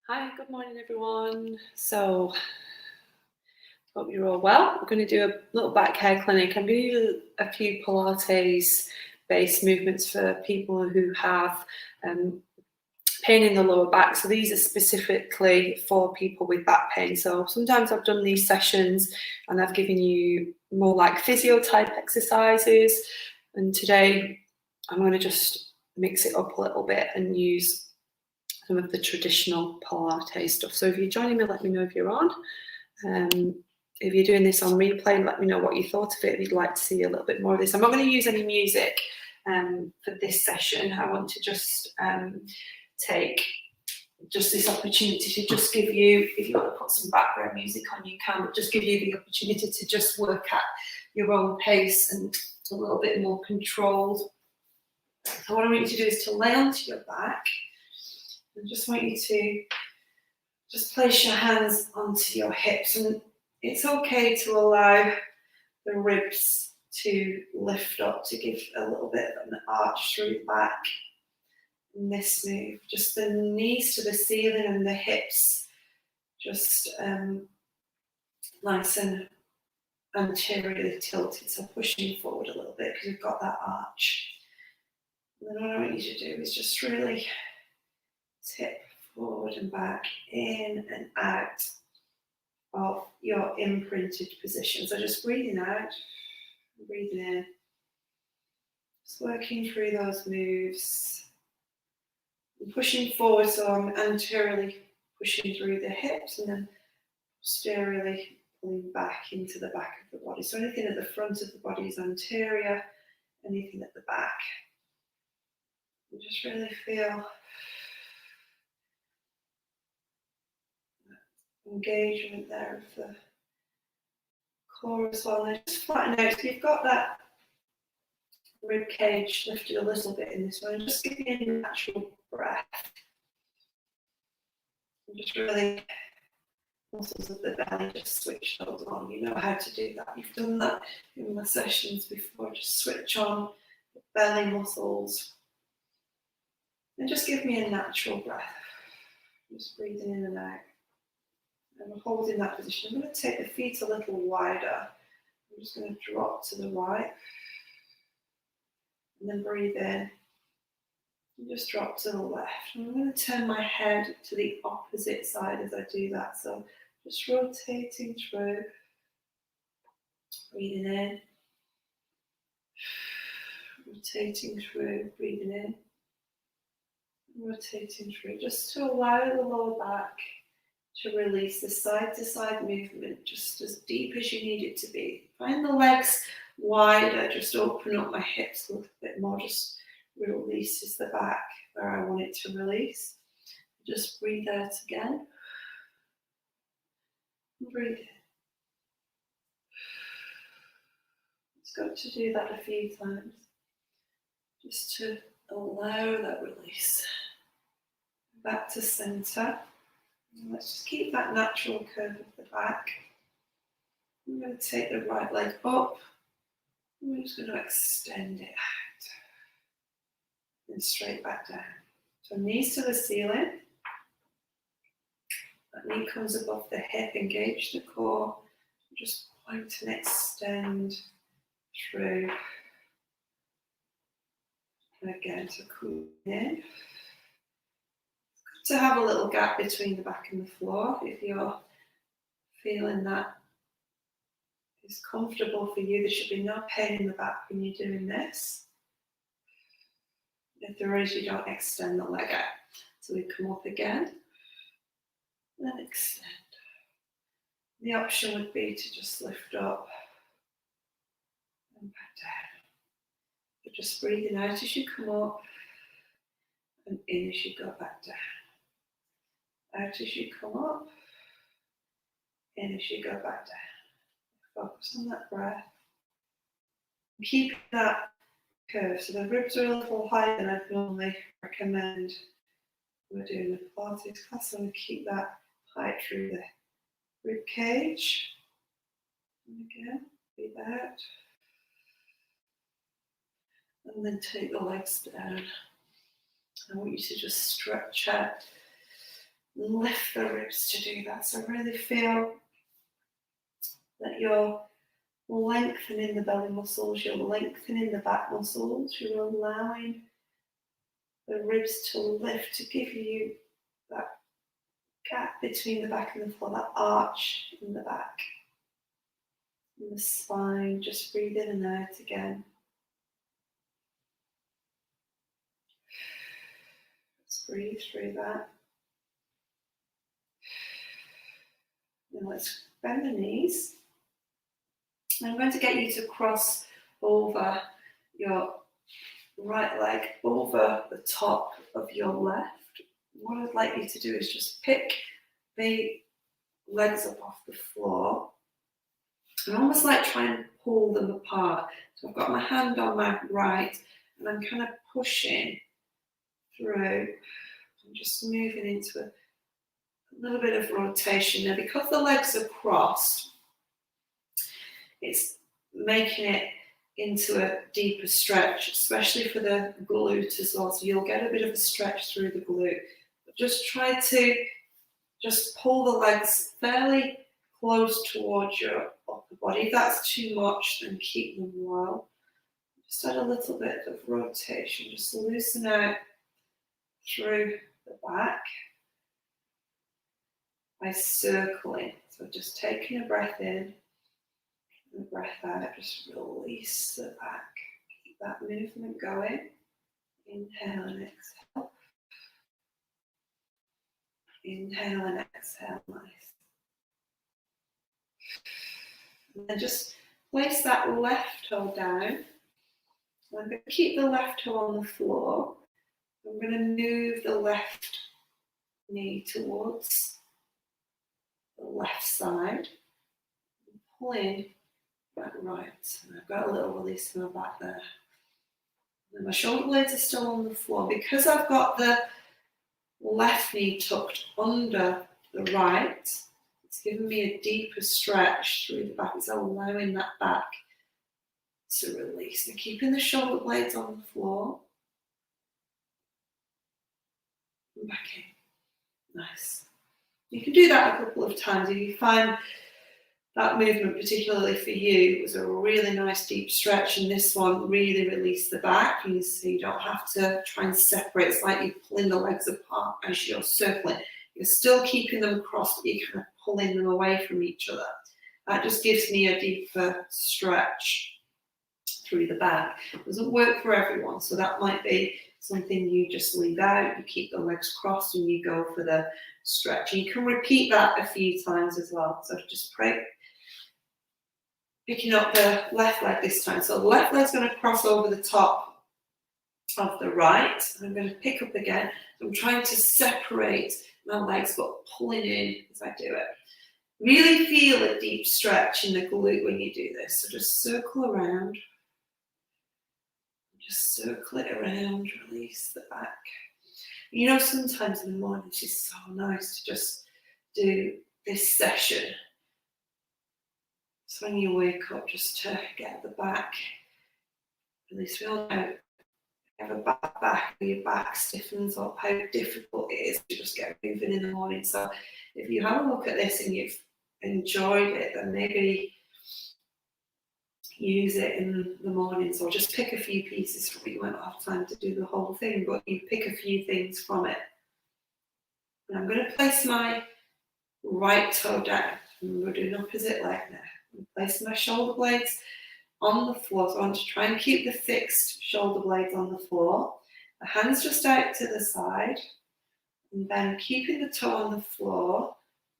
Hi, good morning, everyone. So, hope you're all well. We're going to do a little back care clinic. I'm going to do a few Pilates-based movements for people who have pain in the lower back. So these are specifically for people with back pain. So sometimes I've done these sessions and I've given you more like physio type exercises. And today I'm going to just mix it up a little bit and use some of the traditional Pilates stuff. So if you're joining me, let me know if you're on. If you're doing this on replay, let me know what you thought of it, if you'd like to see a little bit more of this. I'm not going to use any music for this session. I want to just take just this opportunity to just give you, if you want to put some background music on, you can, but just give you the opportunity to just work at your own pace and a little bit more controlled. So what I want you to do is to lay onto your back. I just want you to just place your hands onto your hips, and it's okay to allow the ribs to lift up to give a little bit of an arch through the back in this move. Just the knees to the ceiling and the hips just nice and anteriorly tilted, so pushing forward a little bit because you've got that arch. And then what I want you to do is just really tip forward and back, in and out of your imprinted position. So just breathing out, breathing in, just working through those moves. I'm pushing forward, so I'm anteriorly pushing through the hips and then posteriorly pulling back into the back of the body. So anything at the front of the body is anterior, anything at the back. You just really feel engagement there of the core as well. And just flatten out. So you've got that rib cage lifted a little bit in this one. Just give me a natural breath. And just really, muscles of the belly, just switch those on. You know how to do that. You've done that in my sessions before. Just switch on the belly muscles. And just give me a natural breath. Just breathing in and out. And we're holding that position. I'm going to take the feet a little wider. I'm just going to drop to the right. And then breathe in. And just drop to the left. And I'm going to turn my head to the opposite side as I do that. So just rotating through. Breathing in. Rotating through. Breathing in. Rotating through. Just to allow the lower back to release, the side-to-side movement just as deep as you need it to be. Find the legs wider, just open up my hips a little bit more, just releases the back where I want it to release. Just breathe out again. Breathe in. It's got to do that a few times, just to allow that release. Back to center. Let's just keep that natural curve of the back. I'm going to take the right leg up. I'm just going to extend it out. And straight back down. So knees to the ceiling. That knee comes above the hip. Engage the core. Just point and extend through. And again, to cool in. To have a little gap between the back and the floor. If you're feeling that is comfortable for you, there should be no pain in the back when you're doing this. If there is, you don't extend the leg out. So we come up again, and extend. The option would be to just lift up and back down. But just breathing out as you come up, and in as you go back down. Out as you come up, in as you go back down. Focus on that breath. Keep that curve. So the ribs are a little higher than I'd normally recommend. We're doing a Pilates class, so I'm going to keep that height through the rib cage. And again, breathe out. And then take the legs down. I want you to just stretch out lift the ribs to do that. So really feel that you're lengthening the belly muscles, you're lengthening the back muscles, you're allowing the ribs to lift to give you that gap between the back and the floor, that arch in the back. And the spine, just breathe in and out again. Let's breathe through that. Now let's bend the knees. I'm going to get you to cross over your right leg over the top of your left. What I'd like you to do is just pick the legs up off the floor and almost like try and pull them apart. So I've got my hand on my right and I'm kind of pushing through. I'm just moving into a little bit of rotation. Now because the legs are crossed, it's making it into a deeper stretch, especially for the glute as well. So you'll get a bit of a stretch through the glute. But just try to just pull the legs fairly close towards your upper body. If that's too much, then keep them low. Just add a little bit of rotation. Just loosen out through the back by circling. So just taking a breath in and a breath out. Just release the back. Keep that movement going. Inhale and exhale. Inhale and exhale. Nice. And then just place that left toe down. I'm going to keep the left toe on the floor. I'm going to move the left knee towards the left side. And pull in that right. And I've got a little release in my back there. And my shoulder blades are still on the floor. Because I've got the left knee tucked under the right, it's giving me a deeper stretch through the back. It's allowing that back to release. And keeping the shoulder blades on the floor. And back in. Nice. You can do that a couple of times. If you find that movement, particularly for you, was a really nice deep stretch, and this one really released the back. And so you don't have to try and separate. It's like you're pulling the legs apart as you're circling. You're still keeping them crossed, but you're kind of pulling them away from each other. That just gives me a deeper stretch through the back. It doesn't work for everyone, so that might be something you just leave out. You keep the legs crossed and you go for the stretch. And you can repeat that a few times as well. So just picking up the left leg this time. So the left leg's going to cross over the top of the right. I'm going to pick up again. I'm trying to separate my legs, but pulling in as I do it. Really feel a deep stretch in the glute when you do this. So just circle around. Just circle it around, release the back. You know, sometimes in the morning it's just so nice to just do this session. So when you wake up, just to get the back, at least we all know, you have a bad back, your back stiffens up, how difficult it is to just get moving in the morning. So if you have a look at this and you've enjoyed it, then maybe use it in the mornings, or just pick a few pieces from it. You won't have time to do the whole thing, but you pick a few things from it. And I'm going to place my right toe down. And we're doing opposite leg now. I'm placing my shoulder blades on the floor. So I want to try and keep the fixed shoulder blades on the floor. The hands just out to the side. And then keeping the toe on the floor,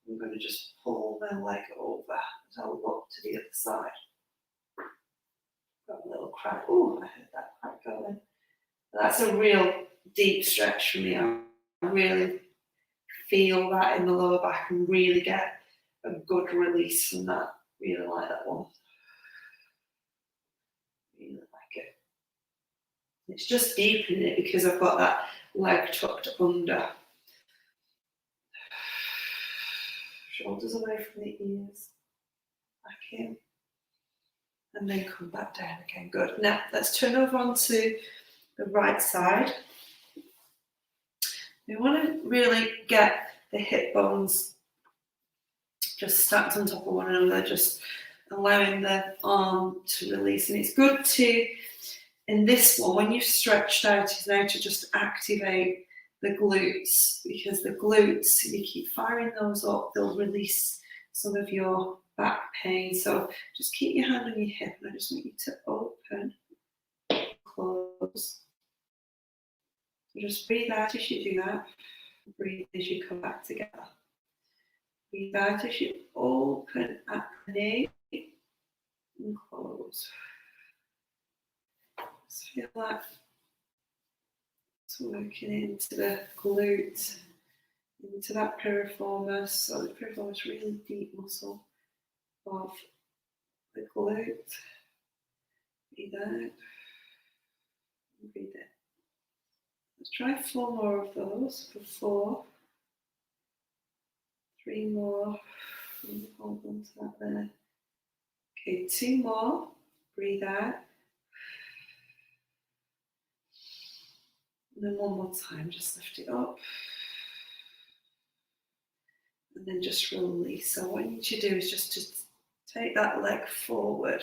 I'm going to just pull my leg over as I look to the other side. Got a little crack. Oh, I heard that crack going. That's a real deep stretch for me. I really feel that in the lower back and really get a good release from that. Really like that one. Really like it. It's just deepening it because I've got that leg tucked under. Shoulders away from the ears. Back in. And then come back down again. Good. Now let's turn over onto the right side. We want to really get the hip bones just stacked on top of one another, just allowing the arm to release. And it's good to, in this one, when you've stretched out, is now to just activate the glutes, because the glutes, if you keep firing those up, they'll release some of your back pain. So just keep your hand on your hip, and I just want you to open, close. So just breathe out as you do that. Breathe as you come back together. Breathe out as you open at the knee and close. Just feel that it's working into the glute, into that piriformis. So the piriformis, really deep muscle of the glute. Breathe out. Breathe in. Let's try 4 more of those. For 4. 3 more. Hold on to that there. Okay, 2 more. Breathe out. And then 1 more time, just lift it up. And then just release. So what you need to do is just to take that leg forward.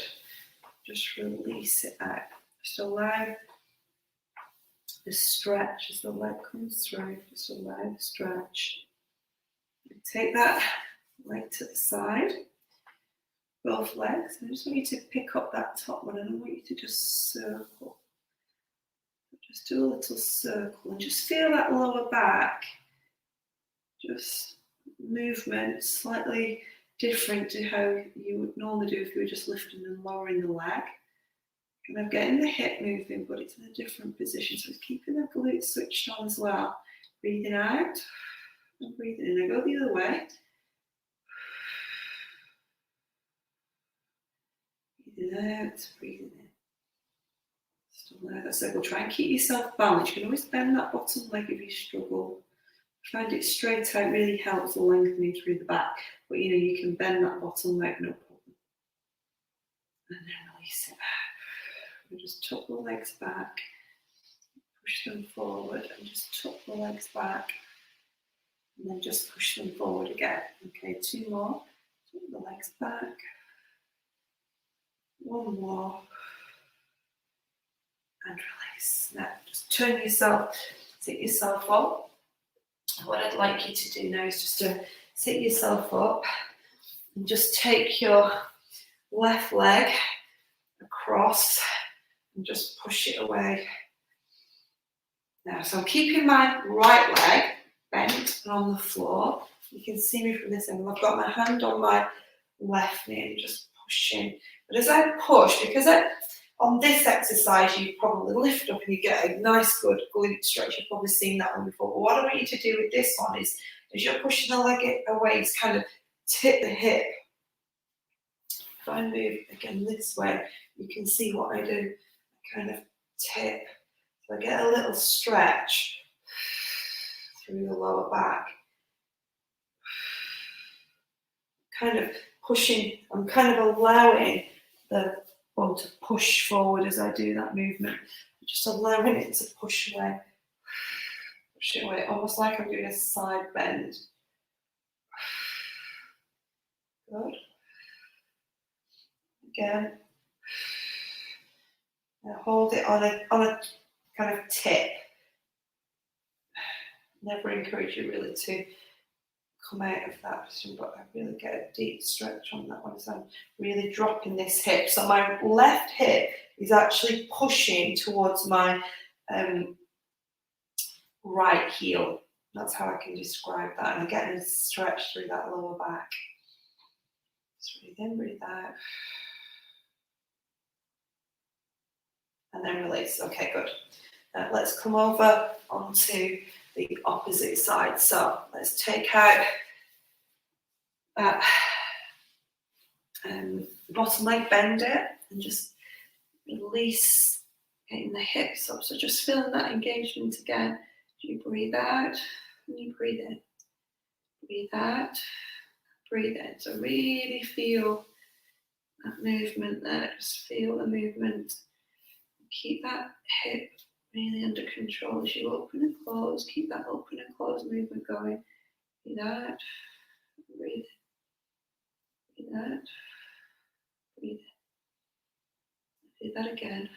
Just release it out. Just allow the stretch as the leg comes through. Just allow the stretch. Take that leg to the side, both legs. I just want you to pick up that top one, and I want you to just circle. Just do a little circle and just feel that lower back. Just movement slightly different to how you would normally do if you were just lifting and lowering the leg. Kind of getting the hip moving, but it's in a different position. So it's keeping the glutes switched on as well. Breathing out. And breathing in. I go the other way. Breathing out, breathing in. Still there, that circle. Try and keep yourself balanced. You can always bend that bottom leg if you struggle. Find it straight out really helps the lengthening through the back. But you know, you can bend that bottom leg, no problem. And then release it back. And just tuck the legs back. Push them forward and just tuck the legs back. And then just push them forward again. Okay, 2 more. Tuck the legs back. 1 more. And release. Now, just turn yourself, sit yourself up. What I'd like you to do now is just to sit yourself up and just take your left leg across and just push it away. Now, so I'm keeping my right leg bent and on the floor. You can see me from this angle. I've got my hand on my left knee and just pushing. But as I push, because on this exercise you probably lift up and you get a nice good glute stretch. You've probably seen that one before. But what I want you to do with this one is, as you're pushing the leg away, it's kind of tip the hip. If I move again this way, you can see what I do. I kind of tip. So I get a little stretch through the lower back. Kind of pushing, I'm kind of allowing the bone to push forward as I do that movement. Just allowing it to push away. Push it away, almost like I'm doing a side bend. Good. Again. Now hold it on a kind of tip. Never encourage you really to come out of that position, but I really get a deep stretch on that one. So I'm really dropping this hip. So my left hip is actually pushing towards my right heel. That's how I can describe that. And I'm getting a stretch through that lower back. Just breathe in, breathe out. And then release. Okay, good. Let's come over onto the opposite side. So let's take out that bottom leg, bend it, and just release, getting the hips up. So just feeling that engagement again. You breathe out and you breathe in. Breathe out, breathe in. So really feel that movement there. Just feel the movement. Keep that hip really under control as you open and close. Keep that open and close movement going. Breathe out. Breathe. Breathe out. Breathe. Do that again.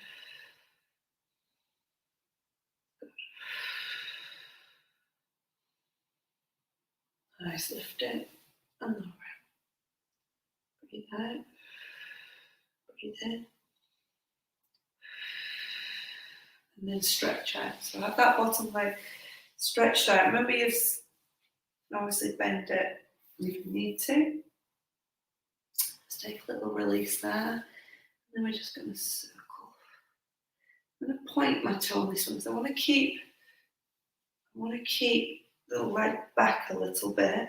Good. Nice. Lift it and lower it. Breathe out. Breathe in. And then stretch out. So have that bottom leg stretched out. Remember, you've obviously bend it if you need to. Let's take a little release there. And then we're just going to circle. I'm going to point my toe on this one because I want to keep the leg back a little bit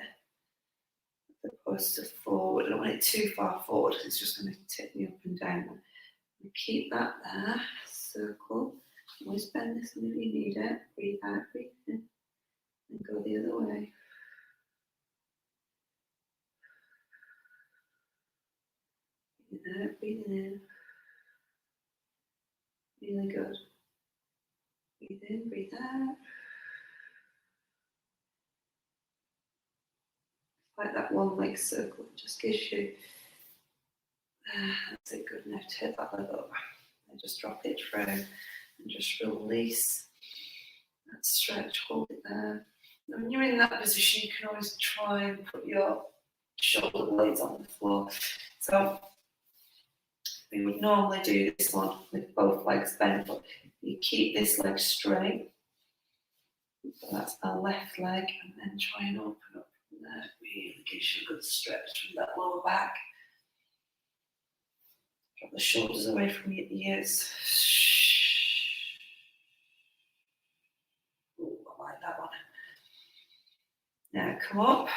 as opposed to forward. I don't want it too far forward because it's just going to tip me up and down. Keep that there. Circle. Always bend this one if you need it. Breathe out, breathe in. And go the other way. Breathe out, breathing in. Really good. Breathe in, breathe out. Like that one leg circle, it just gives you, that's it, good enough to hit that leg up. And just drop it through and just release that stretch, hold it there. And when you're in that position, you can always try and put your shoulder blades on the floor. So we would normally do this one with both legs bent, but you keep this leg straight. So that's our left leg, and then try and open up from there. Really gives you a good stretch from that lower back. Drop the shoulders away from your ears. Ooh, I like that one. Now come up,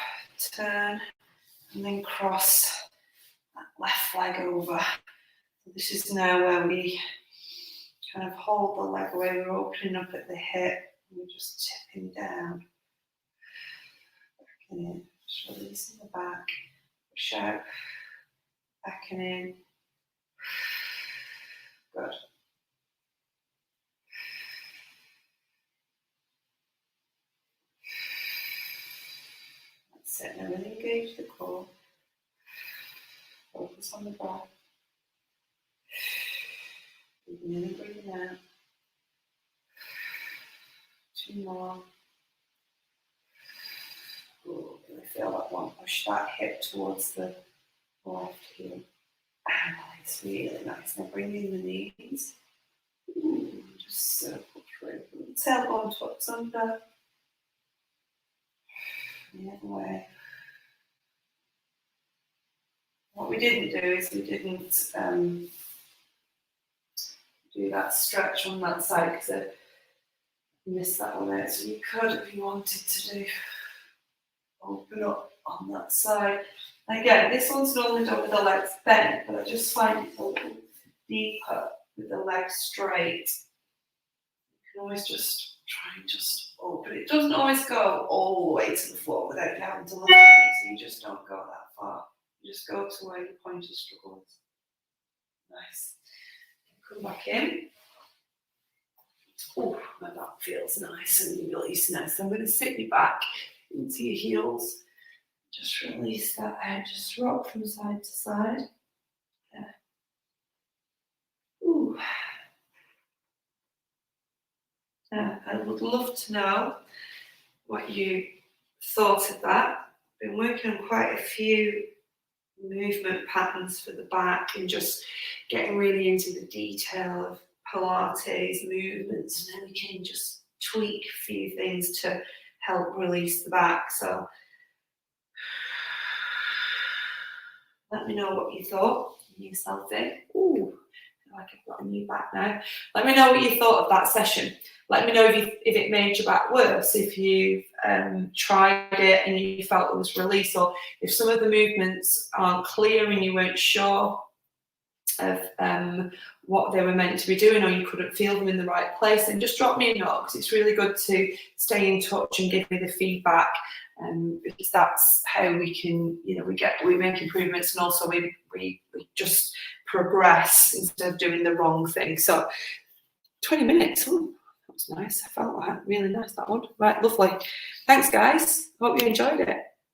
turn, and then cross that left leg over. So this is now where we kind of hold the leg away. We're opening up at the hip. And we're just tipping down. Back and in. Just releasing the back. Push out. Back and in. Good. That's it. Now really engage the core. Focus on the breath. Breathing in and breathing out. 2 more. Ooh, really feel that one. Push that hip towards the left heel. Nice, really nice. Now bring in the knees. Ooh, just circle through. Tailbone tucks under. The other way. What we didn't do is we didn't do that stretch on that side because I missed that one out. So you could, if you wanted to do, open up on that side. And again, this one's normally done with the legs bent, but I just find it a little deeper with the legs straight. You can always just try and just open. It doesn't always go all the way to the floor without you having to lift it, so you just don't go that far. You just go to where your pointer struggles. Nice. Come back in. Oh, my back feels nice and release nice. So I'm going to sit you back into your heels. Just release that out. Just rock from side to side. Yeah. Ooh. I would love to know what you thought of that. I've been working on quite a few movement patterns for the back and just getting really into the detail of Pilates movements, and then we can just tweak a few things to help release the back. So let me know what you thought. New selfie. Ooh, I feel like I've got a new back now. Let me know what you thought of that session. Let me know if it made your back worse, if you've tried it and you felt it was released, or if some of the movements aren't clear and you weren't sure of what they were meant to be doing, or you couldn't feel them in the right place, then just drop me a note, because it's really good to stay in touch and give me the feedback, because that's how we can, we make improvements, and also we just progress instead of doing the wrong thing. So 20 minutes, ooh, not That's nice. I felt that really nice, that one. Right, lovely. Thanks, guys. Hope you enjoyed it.